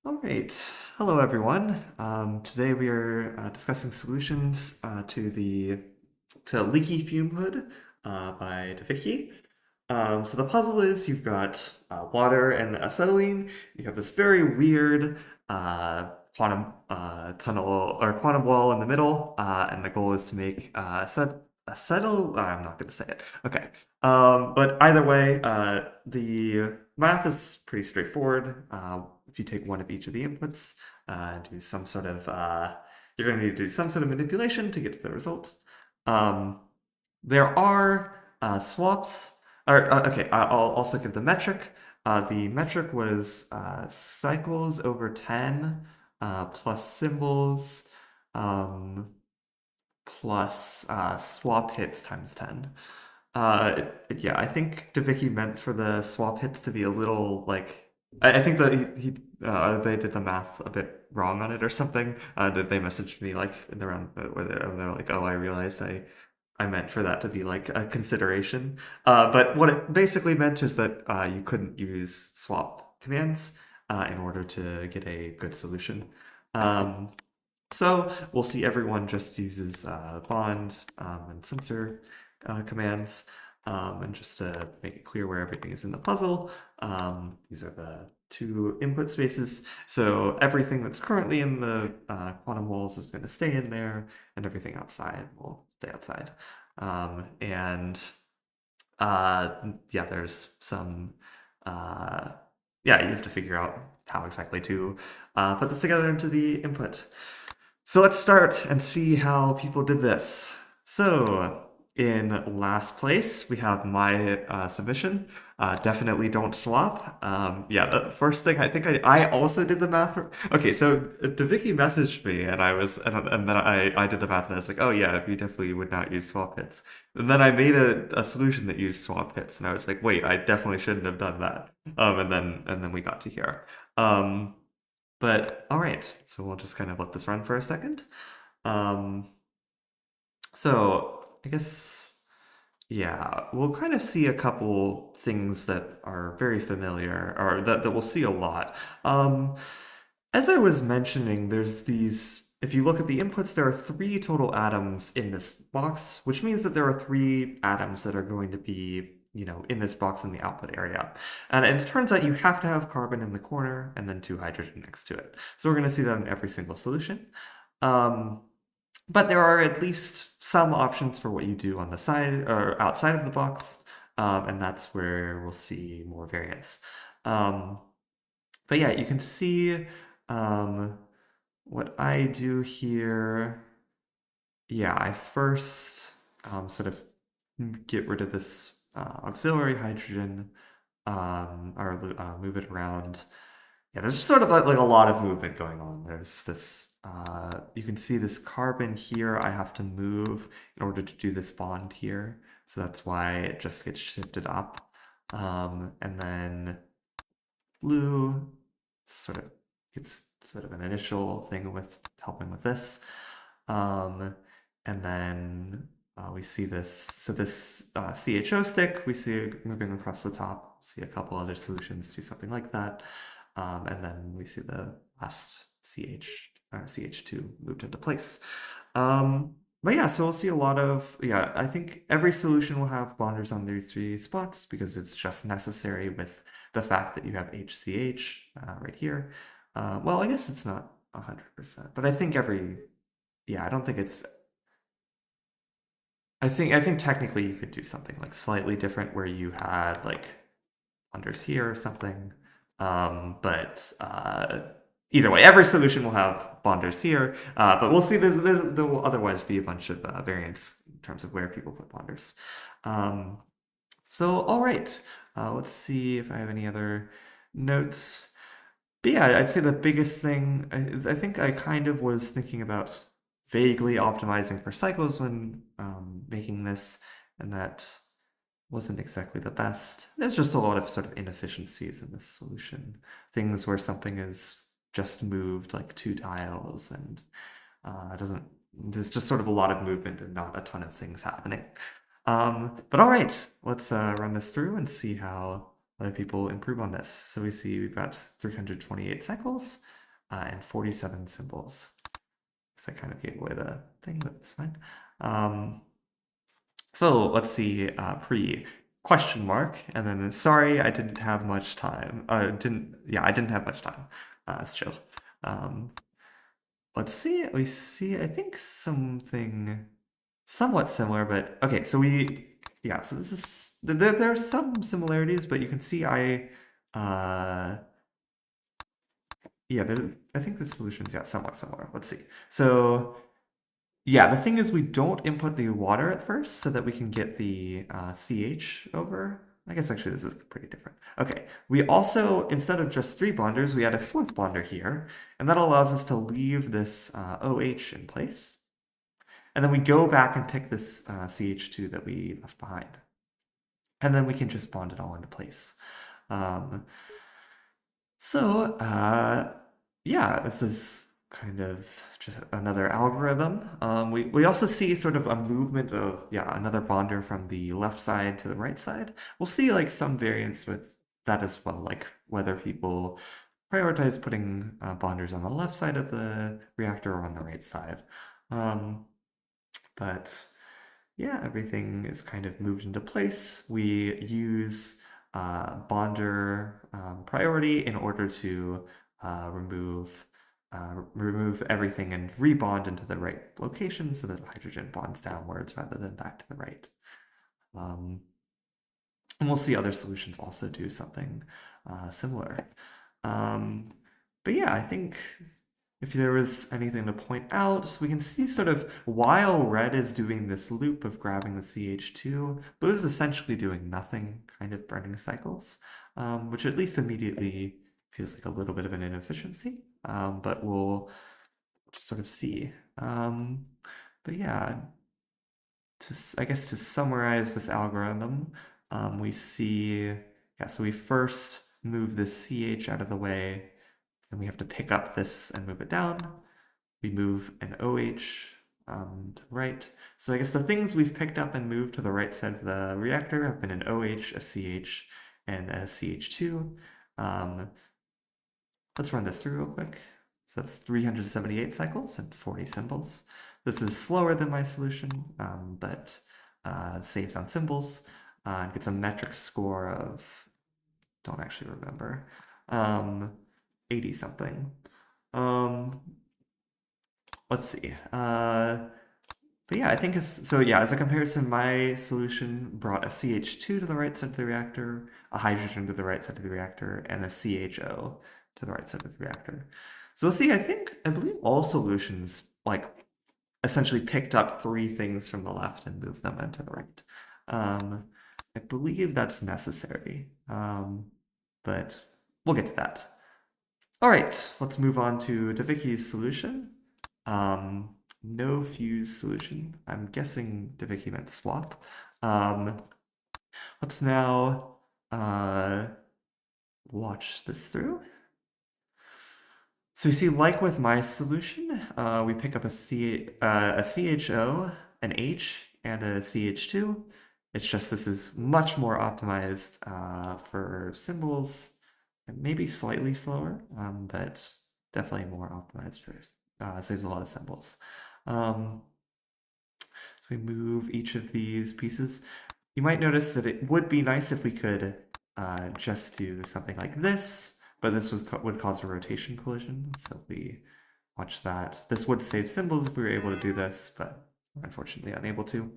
All right. Hello, everyone. Today we are discussing solutions to Leaky Fume Hood by DaVici. So the puzzle is you've got water and acetylene. You have this very weird quantum tunnel or quantum wall in the middle, and the goal is to make I'm not going to say it. Okay. But either way, the math is pretty straightforward. If you take one of each of the inputs, do some sort of you're going to need to do some sort of manipulation to get to the result. Um, there are swaps. Okay, I'll also give the metric. The metric was cycles over 10 plus symbols um, plus swap hits times 10. Yeah, I think DaVici meant for the swap hits to be a little like I think that they did the math a bit wrong on it or something. That they messaged me like in the round where they're like, "Oh, I realized I meant for that to be like a consideration." But what it basically meant is that you couldn't use swap commands in order to get a good solution. Um, so we'll see everyone just uses bond and sensor commands. And just to make it clear where everything is in the puzzle, these are the two input spaces. So everything that's currently in the quantum walls is going to stay in there, and everything outside will stay outside. And yeah, there's some yeah, you have to figure out how exactly to put this together into the input. So let's start and see how people did this. So in last place, we have my submission. Definitely don't swap. Yeah, the first thing I think I also did the math. Okay, so DaVici messaged me and and then I did the math and I was like, oh yeah, we definitely would not use swap hits. And then I made a solution that used swap hits and I was like, wait, I definitely shouldn't have done that. And then we got to here. But all right, so we'll just kind of let this run for a second. Um, so I guess, yeah, we'll kind of see a couple things that are very familiar or that we'll see a lot. As I was mentioning, there's these, if you look at the inputs, there are three total atoms in this box, which means that there are three atoms that are going to be in this box in the output area. And it turns out you have to have carbon in the corner and then two hydrogen next to it. So we're going to see that in every single solution. But there are at least some options for what you do on the side or outside of the box, and that's where we'll see more variance. But yeah, you can see what I do here. Yeah, I first sort of get rid of this auxiliary hydrogen or move it around. Yeah, there's sort of like a lot of movement going on. There's this, you can see this carbon here I have to move in order to do this bond here. So that's why it just gets shifted up. And then blue sort of gets sort of an initial thing with helping with this. And then we see this, so this CHO stick, we see it moving across the top, see a couple other solutions do something like that. And then we see the last CH2 moved into place. But yeah, so we'll see a lot of, yeah, I think every solution will have bonders on these three spots because it's just necessary with the fact that you have HCH right here. Well, I guess it's not 100%, but I think yeah, I don't think it's, I think technically you could do something like slightly different where you had like bonders here or something. But either way, every solution will have bonders here. But we'll see there will otherwise be a bunch of variance in terms of where people put bonders. So, all right, let's see if I have any other notes. But yeah, I'd say the biggest thing, I think I kind of was thinking about vaguely optimizing for cycles when making this, and that wasn't exactly the best. There's just a lot of sort of inefficiencies in this solution. Things where something is just moved like two tiles and it doesn't, there's just sort of a lot of movement and not a ton of things happening. But all right, let's run this through and see how other people improve on this. So we see we've got 328 cycles and 47 symbols. So I kind of gave away the thing, but that's fine. So let's see, pre question mark, and then sorry I didn't have much time. I didn't have much time. It's chill. Let's see. We see, I think something somewhat similar, but okay. So so this is there are some similarities, but you can see I think the solution's somewhat similar. Let's see. So yeah, the thing is we don't input the water at first so that we can get the CH over. I guess actually this is pretty different. Okay, we also, instead of just 3 bonders, we add a 4th bonder here, and that allows us to leave this OH in place. And then we go back and pick this CH2 that we left behind. And then we can just bond it all into place. Yeah, this is kind of just another algorithm. We also see sort of a movement of, another bonder from the left side to the right side. We'll see like some variance with that as well, like whether people prioritize putting bonders on the left side of the reactor or on the right side. But yeah, everything is kind of moved into place. We use bonder priority in order to remove everything and rebond into the right location so that hydrogen bonds downwards rather than back to the right. And we'll see other solutions also do something similar. But yeah, I think if there was anything to point out, we can see sort of while red is doing this loop of grabbing the CH2, blue is essentially doing nothing, kind of burning cycles, which at least immediately feels like a little bit of an inefficiency, but we'll just sort of see. But yeah, I guess to summarize this algorithm, we see, so we first move this CH out of the way, and we have to pick up this and move it down. We move an OH to the right. So I guess the things we've picked up and moved to the right side of the reactor have been an OH, a CH, and a CH2. Let's run this through real quick. So that's 378 cycles and 40 symbols. This is slower than my solution, but saves on symbols and gets a metric score of, don't actually remember, 80 something. Let's see. But yeah, I think as a comparison, my solution brought a CH2 to the right side of the reactor, a hydrogen to the right side of the reactor, and a CHO to the right side of the reactor. So we'll see, I believe all solutions like essentially picked up 3 things from the left and moved them into the right. I believe that's necessary, but we'll get to that. All right, let's move on to DaVici's solution. No fuse solution. I'm guessing DaVici meant swap. Let's now watch this through. So you see, like with my solution, we pick up a CHO, an H, and a CH2. It's just this is much more optimized for symbols, and maybe slightly slower, but definitely more optimized for saves a lot of symbols. So we move each of these pieces. You might notice that it would be nice if we could just do something like this, but this would cause a rotation collision. So if we watch that, this would save symbols if we were able to do this, but we're unfortunately unable to.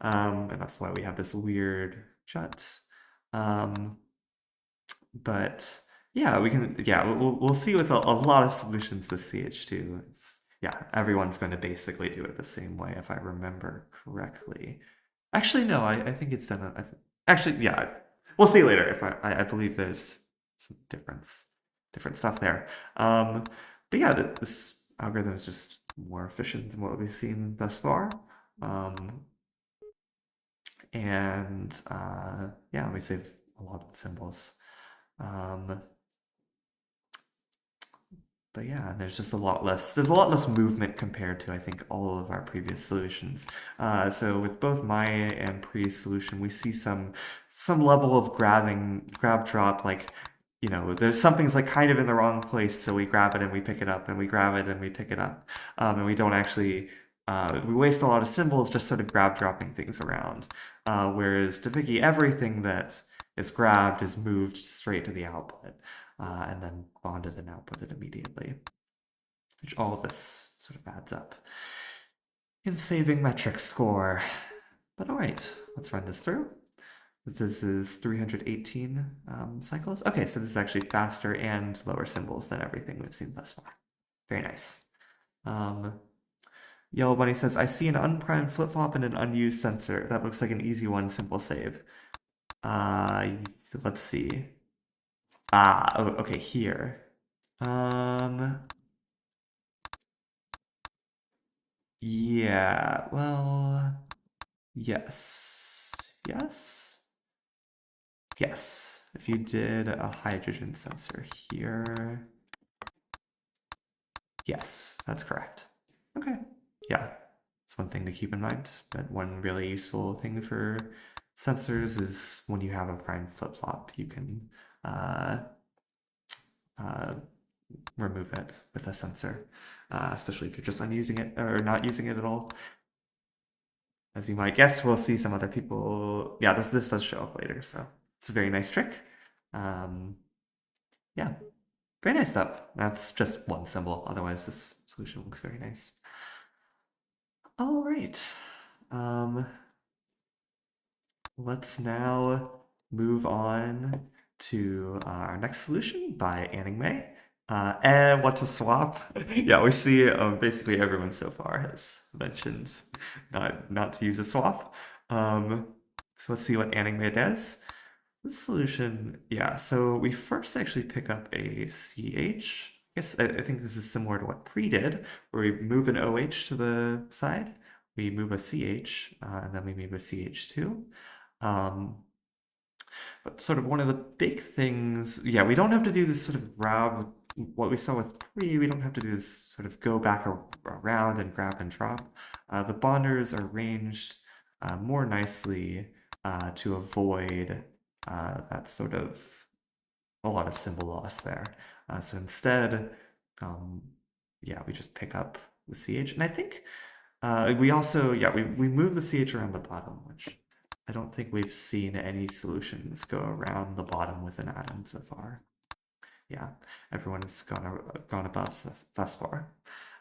And that's why we have this weird jut. But yeah, we'll see with a lot of solutions this CH2. Everyone's going to basically do it the same way if I remember correctly. Actually, no, I think it's done. We'll see later if I believe there's some different stuff there. But yeah, this algorithm is just more efficient than what we've seen thus far. And we save a lot of symbols. but yeah, there's just a lot less. There's a lot less movement compared to I think all of our previous solutions. So with both Maya and Pre's solution, we see some level of grab drop. Like there's something's like kind of in the wrong place, so we grab it and we pick it up, and we grab it and we pick it up, and we don't actually. We waste a lot of symbols just sort of grab dropping things around. Whereas DaVici, everything that is grabbed is moved straight to the output and then bonded and outputted immediately, which all of this sort of adds up in saving metric score. But all right, let's run this through. This is 318 cycles. Okay, so this is actually faster and lower symbols than everything we've seen thus far. Very nice. Yellow Bunny says, I see an unprimed flip-flop and an unused sensor. That looks like an easy one, simple save. Let's see. Okay, here. Yeah, well, yes. Yes? Yes. If you did a hydrogen sensor here. Yes, that's correct. Okay. Yeah, it's one thing to keep in mind. That one really useful thing for sensors is when you have a prime flip-flop, you can remove it with a sensor, especially if you're just unusing it or not using it at all. As you might guess, we'll see some other people. Yeah, this does show up later, so it's a very nice trick. Yeah, very nice stuff. That's just one symbol. Otherwise, this solution looks very nice. All right. Let's now move on to our next solution by Anning-May. And what to swap? Yeah, we see basically everyone so far has mentioned not to use a swap. So let's see what Anning-May does. This solution, yeah, so we first actually pick up a CH. I think this is similar to what Pre did, where we move an OH to the side, we move a CH, and then we move a CH2. But sort of one of the big things, yeah, we don't have to do this sort of grab, what we saw with Pre, we don't have to do this sort of go back around and grab and drop. The bonders are arranged more nicely to avoid that sort of a lot of symbol loss there. So instead, yeah, we just pick up the CH. And I think we also, yeah, we move the CH around the bottom, which I don't think we've seen any solutions go around the bottom with an atom so far. Yeah, everyone's gone above thus far.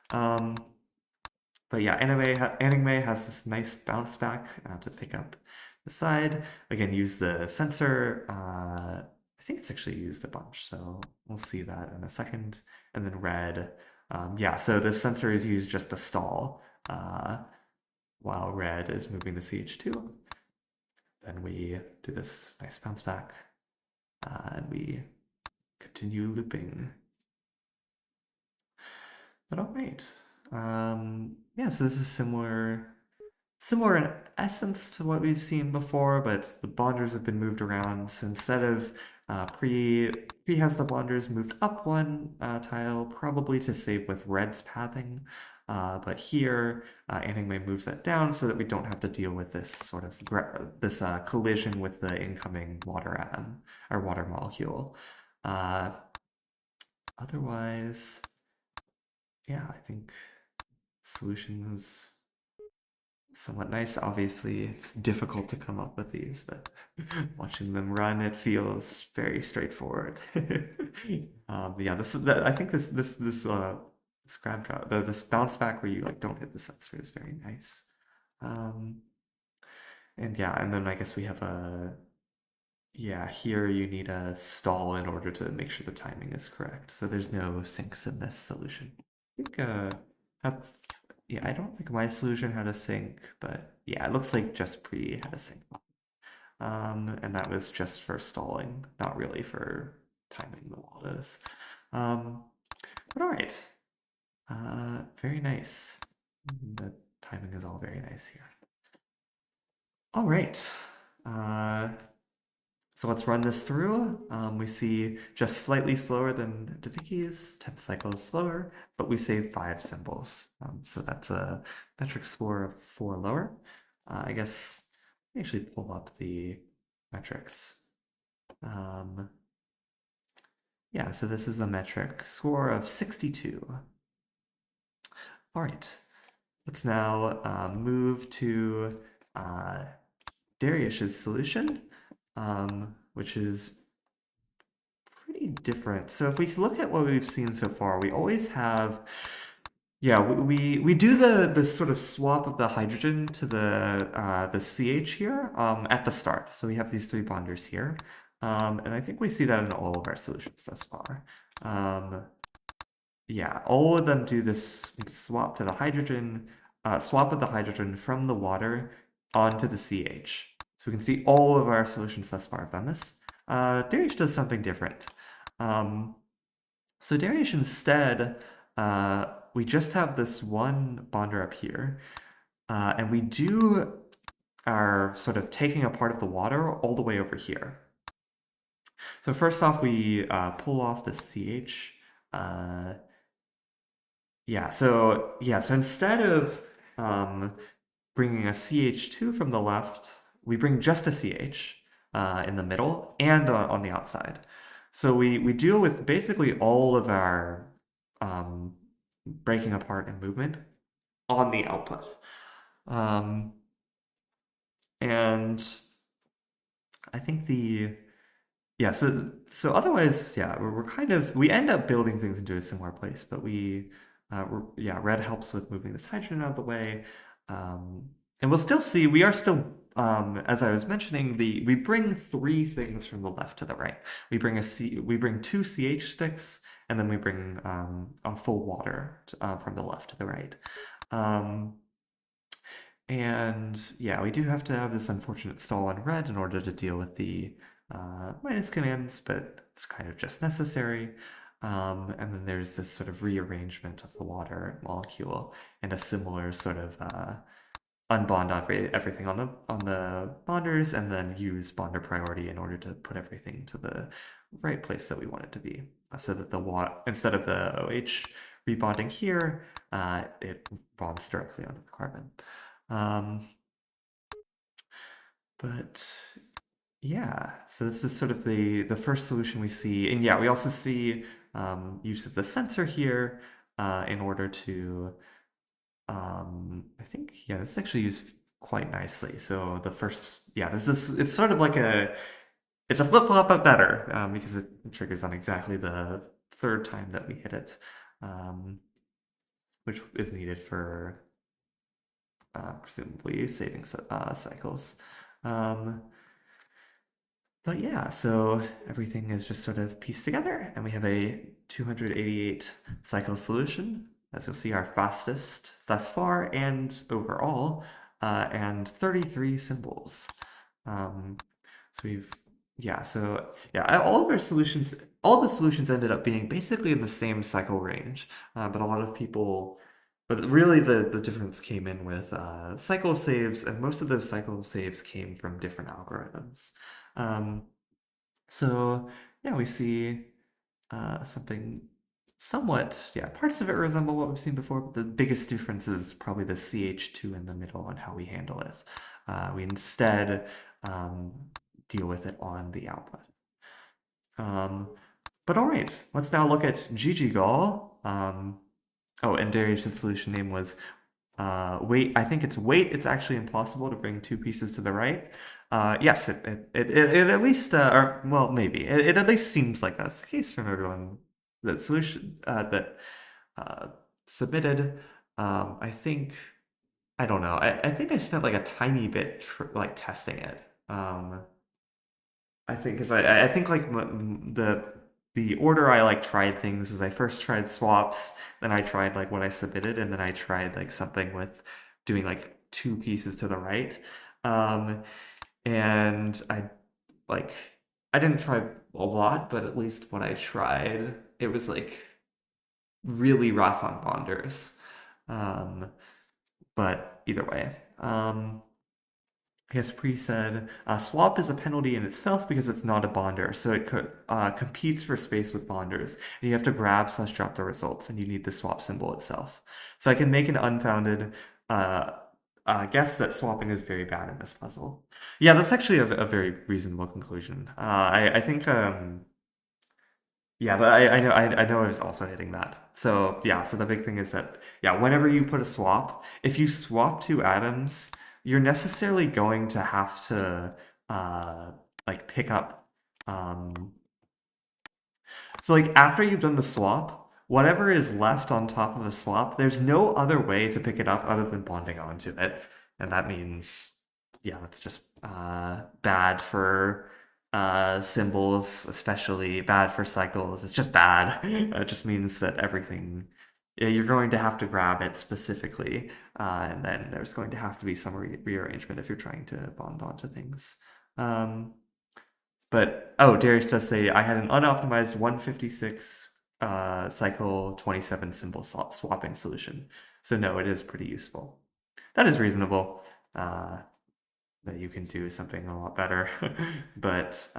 But yeah, Anning-May has this nice bounce back to pick up the side. Again, use the sensor. I think it's actually used a bunch, so we'll see that in a second. And then red. Yeah, so the sensor is used just to stall while red is moving the CH2. Then we do this nice bounce back and we continue looping. But all right. Yeah, so this is similar in essence to what we've seen before, but the bonders have been moved around. So instead of pre has the bonders moved up one tile, probably to save with red's pathing. But here, Anning-May moves that down so that we don't have to deal with this sort of collision with the incoming water atom or water molecule. Otherwise, yeah, I think solution was somewhat nice. Obviously, it's difficult to come up with these, but watching them run, it feels very straightforward. Yeah, I think this grab drop, this bounce back where you like don't hit the sensor is very nice. And yeah, and then I guess we have yeah, here you need a stall in order to make sure the timing is correct. So there's no sinks in this solution. I think yeah, I don't think my solution had a sink, but yeah, it looks like just Pre had a sink. And that was just for stalling, not really for timing the waldos. But all right, very nice. The timing is all very nice here. All right, So let's run this through. We see just slightly slower than DaVici's, 10 cycles slower, but we save 5 symbols. So that's a metric score of 4 lower. I guess let me actually pull up the metrics. Um, yeah, so this is a metric score of 62. All right, let's now move to Dariush's solution, which is pretty different. So if we look at what we've seen so far, we always have, yeah, we do the sort of swap of the hydrogen to the CH here at the start. So we have these 3 bonders here, and I think we see that in all of our solutions thus far. Yeah, all of them do this swap to the hydrogen, swap of the hydrogen from the water onto the CH. So we can see all of our solutions thus far have done this. Darius does something different. So Darius instead, we just have this one bonder up here, and we do our sort of taking a part of the water all the way over here. So first off, we pull off the CH. So instead of bringing a CH2 from the left, we bring just a CH in the middle and on the outside. So we deal with basically all of our breaking apart and movement on the output. And I think so otherwise, yeah, we're kind of, we end up building things into a similar place, but red helps with moving this hydrogen out of the way. And we'll still see, we are still, as I was mentioning, we bring 3 things from the left to the right. We bring 2 CH sticks, and then we bring a full water from the left to the right. And yeah, we do have to have this unfortunate stall on red in order to deal with the minus commands, but it's kind of just necessary. And then there's this sort of rearrangement of the water molecule and a similar sort of unbond everything on the bonders, and then use bonder priority in order to put everything to the right place that we want it to be, so that instead of the OH rebonding here, it bonds directly onto the carbon. But yeah, so this is sort of the first solution we see. And yeah, we also see use of the sensor here in order to, I think, yeah, this is actually used quite nicely. So the first, yeah, it's sort of like it's a flip-flop but better because it triggers on exactly the 3rd time that we hit it, which is needed for presumably saving cycles. But yeah, so everything is just sort of pieced together, and we have a 288 cycle solution, as you'll see, our fastest thus far and overall, and 33 symbols. All of our solutions, all the solutions ended up being basically in the same cycle range, but a lot of people, but really the difference came in with cycle saves, and most of those cycle saves came from different algorithms. So yeah, we see something somewhat, yeah, parts of it resemble what we've seen before, but the biggest difference is probably the CH2 in the middle and how we handle it. We instead deal with it on the output. But all right, let's now look at GGGall. Oh, and Darius' solution name was wait. I think it's wait. It's actually impossible to bring 2 pieces to the right. Yes, it at least, or well, maybe it at least seems like that's the case from everyone that solution that submitted. I think, I don't know. I think I spent like a tiny bit like testing it. I think because I think like the order I like tried things is I first tried swaps, then I tried like what I submitted, and then I tried like something with doing like 2 pieces to the right. And like I didn't try a lot, but at least what I tried, it was like really rough on bonders. But either way. I guess Pre said, swap is a penalty in itself because it's not a bonder, so it competes for space with bonders, and you have to grab/drop the results, and you need the swap symbol itself. So I can make an unfounded uh, guess that swapping is very bad in this puzzle. Yeah, that's actually a very reasonable conclusion. I think yeah, but I know I was also hitting that. So yeah, so the big thing is that yeah, whenever you put a swap, if you swap two atoms, you're necessarily going to have to like pick up so like after you've done the swap, whatever is left on top of a swap, there's no other way to pick it up other than bonding onto it. And that means, yeah, it's just bad for symbols, especially bad for cycles. It's just bad. It just means that everything, yeah, you're going to have to grab it specifically, and then there's going to have to be some rearrangement if you're trying to bond onto things. But oh, Darius does say I had an unoptimized 156 cycle 27 symbol swapping solution. So no, it is pretty useful. That is reasonable. That you can do something a lot better, but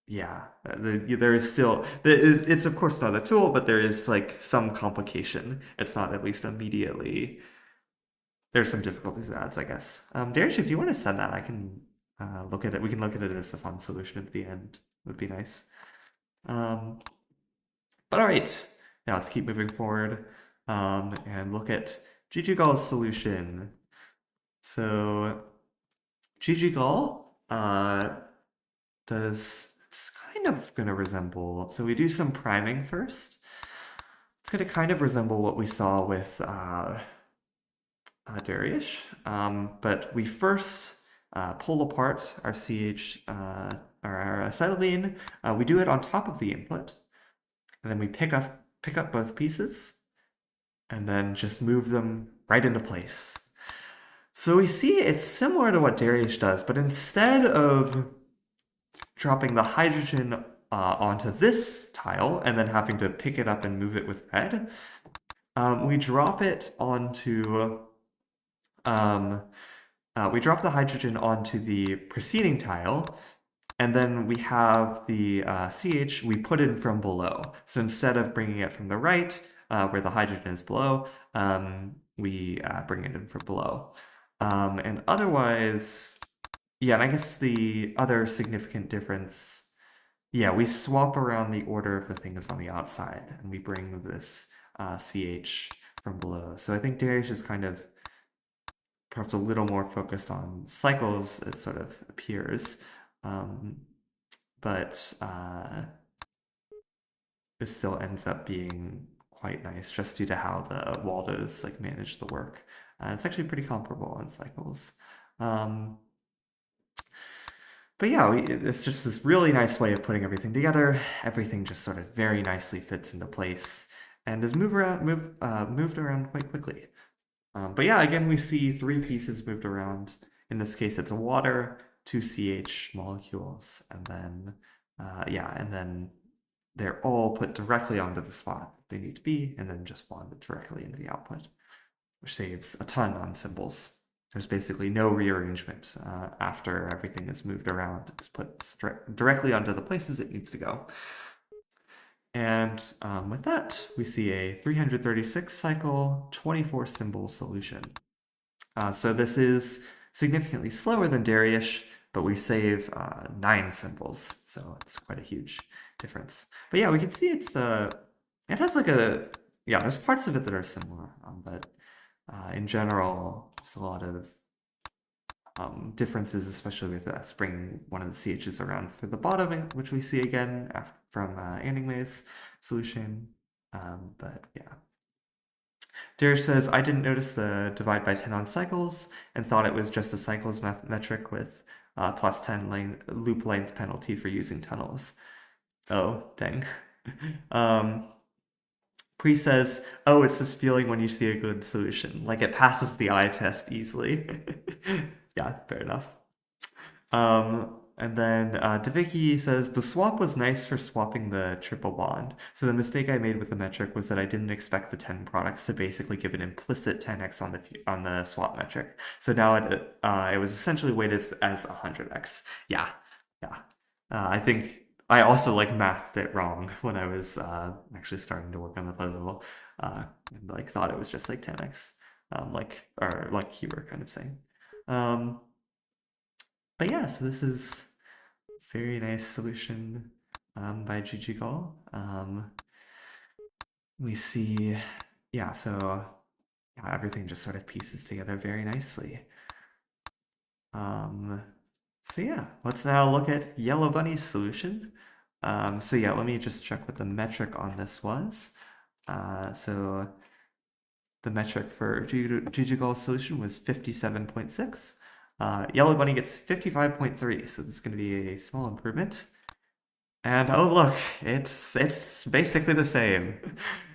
yeah, there is still it's of course not a tool, but there is like some complication. It's not at least immediately. There's some difficulties with ads, I guess. Darius, if you want to send that, I can look at it. We can look at it as a fun solution at the end. Would be nice. But all right, now let's keep moving forward and look at Gall's solution. So Gall does, it's kind of going to resemble, so we do some priming first. It's going to kind of resemble what we saw with Darius, but we first pull apart our CH, our acetylene. We do it on top of the input, and then we pick up both pieces, and then just move them right into place. So we see it's similar to what Darius does, but instead of dropping the hydrogen onto this tile and then having to pick it up and move it with red, we drop it onto we drop the hydrogen onto the preceding tile, and then we have the CH we put in from below. So instead of bringing it from the right, where the hydrogen is below, we bring it in from below. And otherwise, yeah, and I guess the other significant difference, yeah, we swap around the order of the things on the outside, and we bring this CH from below. So I think Darius is kind of perhaps a little more focused on cycles, it sort of appears. But it still ends up being quite nice just due to how the Waldos like manage the work. It's actually pretty comparable on cycles. But yeah, it's just this really nice way of putting everything together. Everything just sort of very nicely fits into place and is moved around quite quickly. But yeah, again, we see three pieces moved around. In this case, it's a water, two CH molecules, and then yeah, and then they're all put directly onto the spot they need to be, and then just bonded directly into the output, which saves a ton on symbols. There's basically no rearrangement after everything is moved around. It's put directly onto the places it needs to go. And with that, we see a 336 cycle, 24 symbol solution. So this is significantly slower than Darius, but we save 9 symbols. So it's quite a huge difference. But yeah, we can see it's, it has like a, yeah, there's parts of it that are similar, but in general, there's a lot of differences, especially with us bringing one of the CHs around for the bottom, which we see again from Anningmay's solution. But yeah. Darius says, I didn't notice the divide by 10 on cycles and thought it was just a cycles metric with plus 10 loop length penalty for using tunnels. Oh, dang. Pre says, oh, it's this feeling when you see a good solution. Like it passes the eye test easily. Yeah, fair enough. And then DaVici says the swap was nice for swapping the triple bond. So the mistake I made with the metric was that I didn't expect the 10 products to basically give an implicit 10x on the swap metric. So now it was essentially weighted as 100x. Yeah, yeah. I think I also like mathed it wrong when I was actually starting to work on the puzzle, and like thought it was just like 10x, like you were kind of saying. Um, but yeah, so this is very nice solution by GGGall. We see, yeah, so yeah, everything just sort of pieces together very nicely. Um, so yeah, let's now look at Yellow Bunny's solution. So yeah, let me just check what the metric on this was. So the metric for GGGall's solution was 57.6. Yellow Bunny gets 55.3, so this is going to be a small improvement. And oh look, it's basically the same.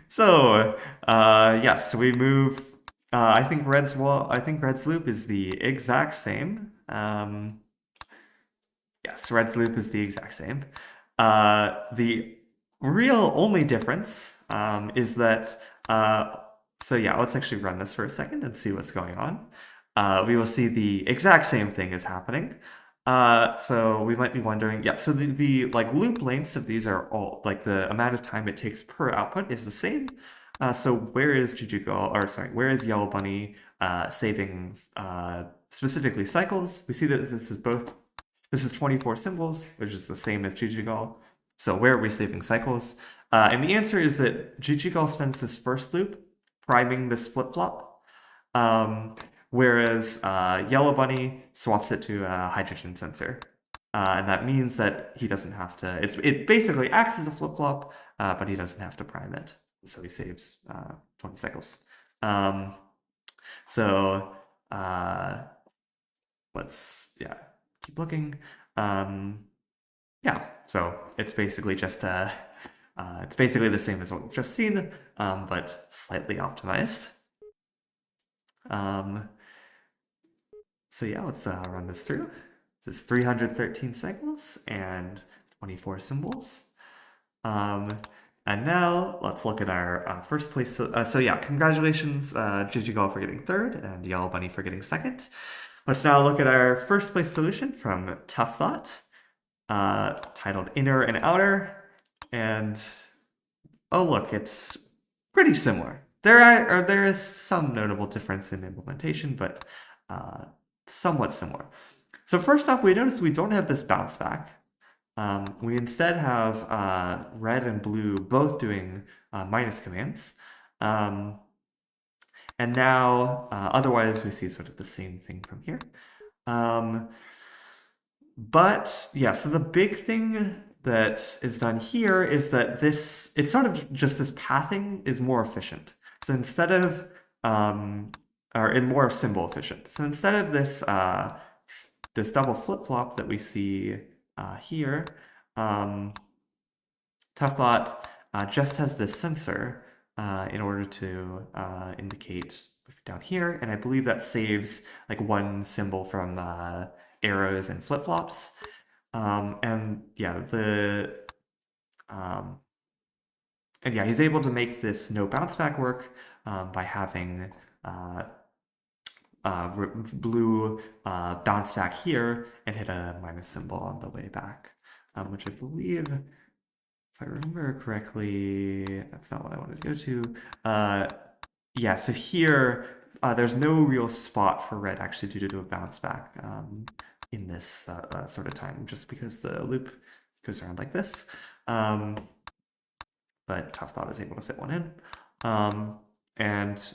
So yes, we move. I think Red's loop is the exact same. Yes, Red's loop is the exact same. The real only difference is that. So yeah, let's actually run this for a second and see what's going on. We will see the exact same thing is happening. So we might be wondering, yeah, so the like loop lengths of these are all, like the amount of time it takes per output is the same. So where is where is Yellow Bunny saving specifically cycles? We see that this is 24 symbols, which is the same as GGGall. So where are we saving cycles? And the answer is that GGGall spends this first loop priming this flip-flop. Whereas Yellow Bunny swaps it to a hydrogen sensor. And that means that he doesn't have to, it basically acts as a flip-flop, but he doesn't have to prime it. So he saves 20 cycles. So let's, yeah, keep looking. Yeah, so it's basically just, it's basically the same as what we've just seen, but slightly optimized. So yeah, let's run this through. This is 313 cycles and 24 symbols. And now let's look at our first place. So yeah, congratulations, GGGall for getting third and Yellow Bunny for getting second. Let's now look at our first place solution from Tough Thought, titled Inner and Outer. And oh look, it's pretty similar. There is some notable difference in implementation, but somewhat similar. So first off, we notice we don't have this bounce back. We instead have red and blue both doing minus commands. And now, otherwise, we see sort of the same thing from here. But yeah, so the big thing that is done here is that it's sort of just this pathing is more efficient. So instead of, or more symbol efficient. So instead of this, this double flip-flop that we see here, Tough Thought just has this sensor in order to indicate down here, and I believe that saves like one symbol from arrows and flip-flops. And yeah, and yeah, he's able to make this no bounce back work by having blue bounce back here and hit a minus symbol on the way back, which I believe, if I remember correctly, that's not what I wanted to go to. Yeah, so here, there's no real spot for red actually to do a bounce back in this sort of time, just because the loop goes around like this. But Tough Thought is able to fit one in. And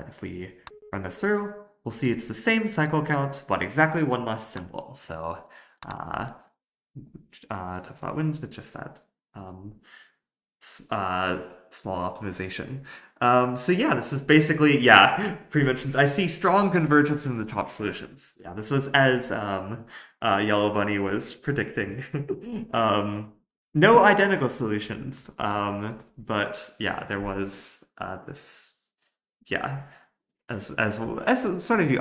if we run this through, we'll see it's the same cycle count, but exactly one less symbol. So Tough Thought wins with just that small optimization. So yeah, this is basically, yeah, pretty much, I see strong convergence in the top solutions. Yeah, this was as Yellow Bunny was predicting. No identical solutions, but yeah, there was this, yeah, as sort of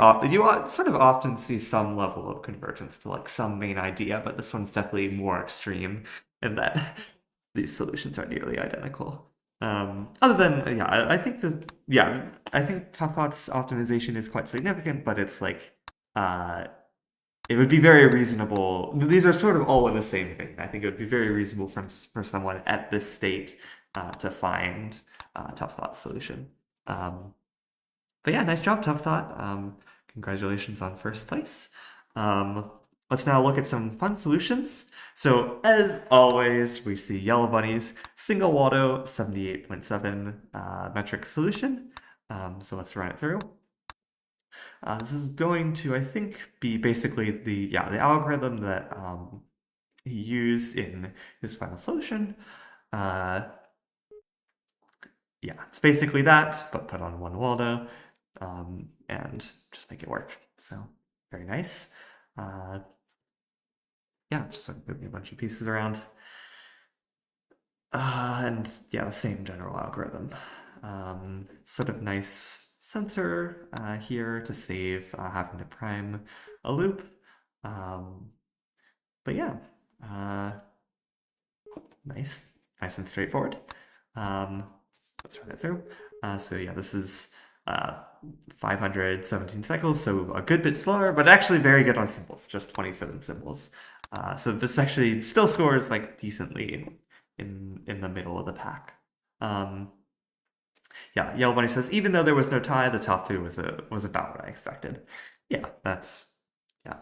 sort of often see some level of convergence to like some main idea, but this one's definitely more extreme in that these solutions are nearly identical. Other than yeah, I think Tough Thought's optimization is quite significant, but it's like uh, it would be very reasonable. These are sort of all in the same thing. I think it would be very reasonable for someone at this state to find Tough Thought's solution. Um, but yeah, nice job, Tough Thought. Congratulations on first place. Um, let's now look at some fun solutions. So as always, we see Yellow Bunny's single Waldo 78.7 metric solution. So let's run it through. This is going to, I think, be basically the algorithm that he used in his final solution. Yeah, it's basically that, but put on one Waldo and just make it work. So very nice. Yeah, just sort of moving a bunch of pieces around. And yeah, the same general algorithm. Sort of nice sensor here to save having to prime a loop. But yeah, nice and straightforward. Let's run it through. So yeah, this is 517 cycles, so a good bit slower, but actually very good on symbols, just 27 symbols. So this actually still scores like decently in the middle of the pack. Yeah, Yellow Bunny says, even though there was no tie, the top two was about what I expected. Yeah, that's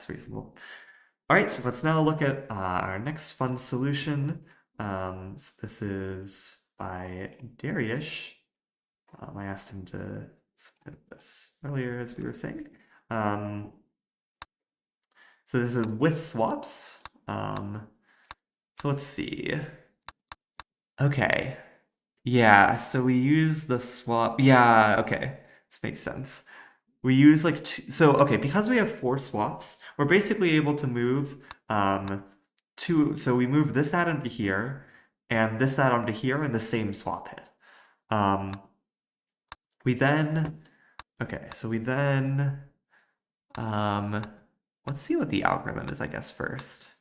reasonable. All right, so let's now look at our next fun solution. So this is by Darius. I asked him to submit this earlier, as we were saying. So this is with swaps. So let's see. Okay. Yeah, so we use the swap. Yeah, okay. This makes sense. We use like so okay, because we have 4 swaps, we're basically able to move so we move this atom to here and this atom to here in the same swap hit. We then okay, so we then let's see what the algorithm is, I guess, first.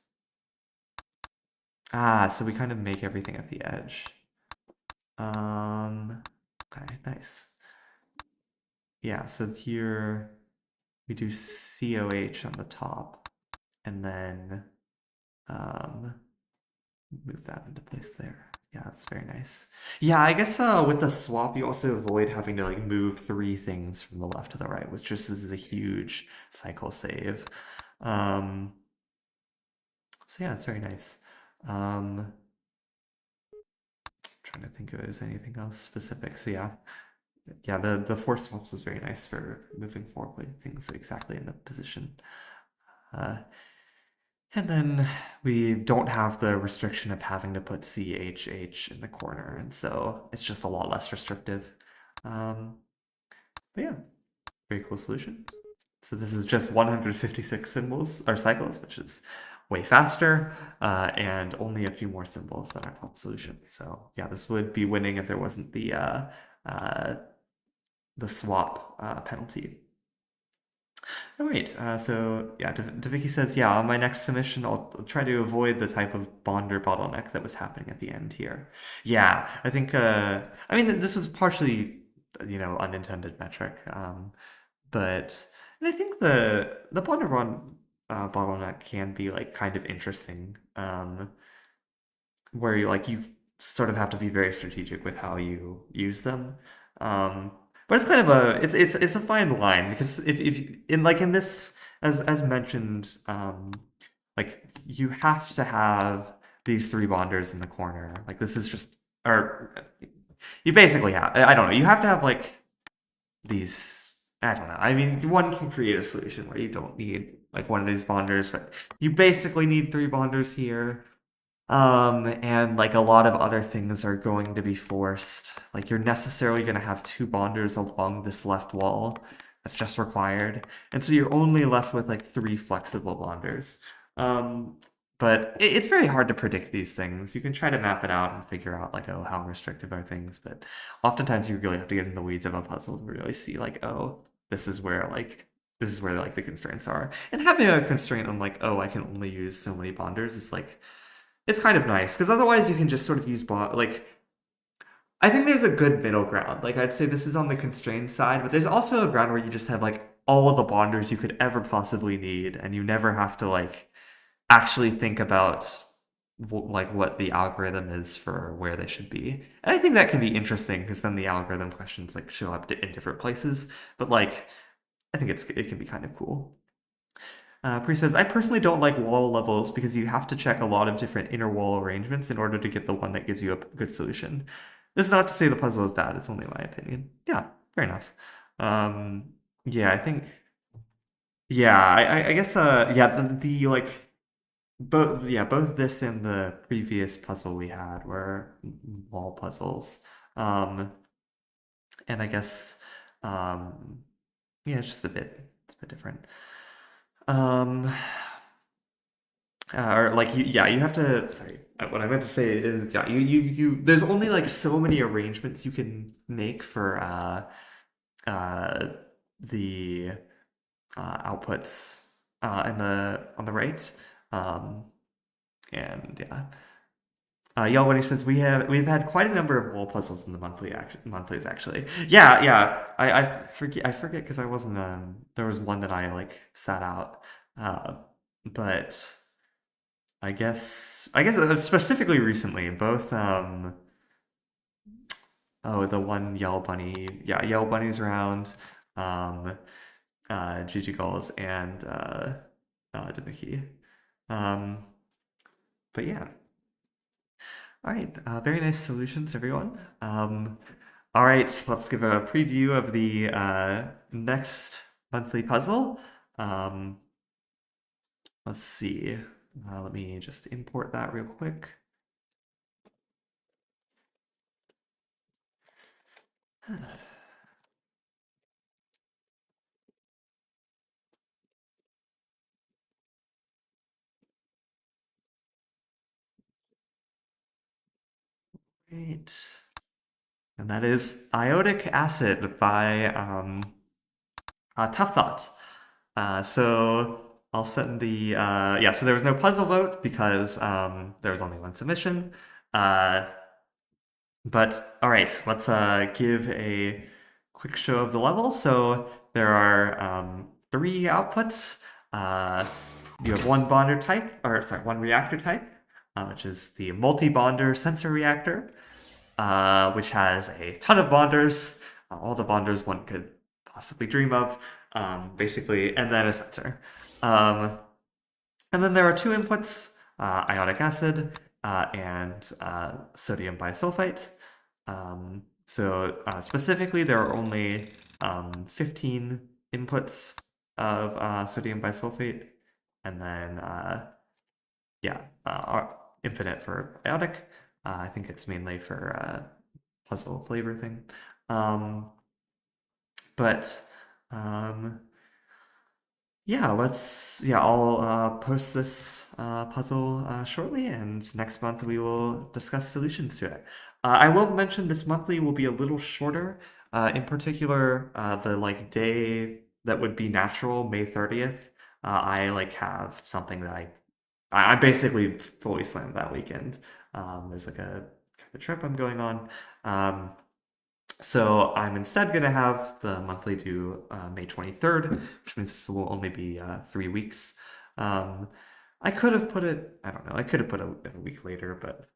So we kind of make everything at the edge. Okay, nice. Yeah, so here we do COH on the top and then move that into place there. Yeah, that's very nice. Yeah, I guess with the swap, you also avoid having to like move 3 things from the left to the right, which just is a huge cycle save. So yeah, it's very nice. Trying to think if there's anything else specific. So yeah, the 4 swaps is very nice for moving forward things exactly in the position. And then we don't have the restriction of having to put CHH in the corner, and so it's just a lot less restrictive. But yeah, very cool solution. So this is just 156 symbols or cycles, which is way faster, and only a few more symbols than our top solution. So yeah, this would be winning if there wasn't the swap penalty. All right, so yeah, DaVici says, yeah, on my next submission, I'll try to avoid the type of bonder bottleneck that was happening at the end here. Yeah, I think, I mean, this was partially, unintended metric, but and I think the bottleneck can be like kind of interesting, where you sort of have to be very strategic with how you use them. But it's kind of it's a fine line because if in this as mentioned, like you have to have these 3 bonders in the corner. Like this is just or you basically have, I don't know, you have to have like these, I don't know. I mean, one can create a solution where you don't need like one of these bonders, but you basically need 3 bonders here. And like a lot of other things are going to be forced. Like you're necessarily going to have 2 bonders along this left wall. That's just required. And so you're only left with like 3 flexible bonders. But it's very hard to predict these things. You can try to map it out and figure out like, oh, how restrictive are things, but oftentimes you really have to get in the weeds of a puzzle to really see like, oh, this is where like the constraints are. And having a constraint on like, oh, I can only use so many bonders is like it's kind of nice because otherwise you can just sort of use like I think there's a good middle ground. Like I'd say this is on the constrained side, but there's also a ground where you just have like all of the bonders you could ever possibly need, and you never have to like actually think about like what the algorithm is for where they should be. And I think that can be interesting because then the algorithm questions like show up in different places. But like I think it can be kind of cool. Pri says, I personally don't like wall levels because you have to check a lot of different inner wall arrangements in order to get the one that gives you a good solution. This is not to say the puzzle is bad, it's only my opinion. Yeah, fair enough. Yeah, I think, yeah, I guess, yeah, the like, both this and the previous puzzle we had were wall puzzles. Um, and I guess, yeah, it's a bit different. Um, or like yeah, you have to. Sorry, what I meant to say is yeah, you. There's only like so many arrangements you can make for uh the outputs in the on the right. Um, and yeah. Y'all, when he says we've had quite a number of wall puzzles in the monthlies actually. Yeah, yeah. I forget because I wasn't there was one that I like sat out. But I guess specifically recently, both oh the one Yellow Bunny, yeah, Yellow Bunny's around, um Gigi Gulls and DaVici. Um but yeah. All right, very nice solutions, everyone. All right, let's give a preview of the next monthly puzzle. Um, let's see. Let me just import that real quick. Right. And that is Iodic Acid by Tough Thought. So I'll send the yeah. So there was no puzzle vote because there was only one submission. Uh, but all right, let's give a quick show of the levels. So there are three outputs. You have one bonder type, or sorry, one reactor type, which is the multi-bonder sensor reactor, which has a ton of bonders, all the bonders one could possibly dream of, basically, and then a sensor. And then there are two inputs, ionic acid and sodium bisulfite. So specifically, there are only 15 inputs of sodium bisulfate, and then yeah, infinite for iodic. I think it's mainly for puzzle flavor thing. But yeah, I'll post this puzzle shortly, and next month we will discuss solutions to it. I will mention this monthly will be a little shorter. In particular, the like day that would be natural, May 30th. I like have something that I basically fully slammed that weekend. There's like a kind of trip I'm going on. So I'm instead going to have the monthly due May 23rd, which means this will only be 3 weeks. I could have put it, I don't know, I could have put it a week later, but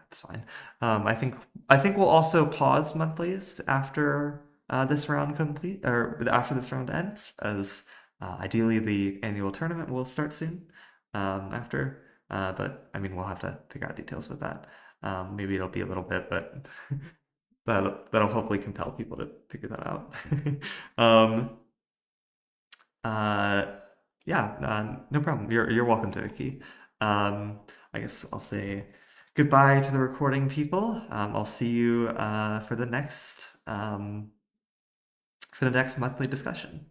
it's fine. I think we'll also pause monthlies after this round complete, or after this round ends, as ideally the annual tournament will start soon after. But I mean, we'll have to figure out details with that. Maybe it'll be a little bit, but that'll hopefully compel people to figure that out. um, uh, yeah, no problem. You're welcome to Vicky. I guess I'll say goodbye to the recording people. I'll see you for the next monthly discussion.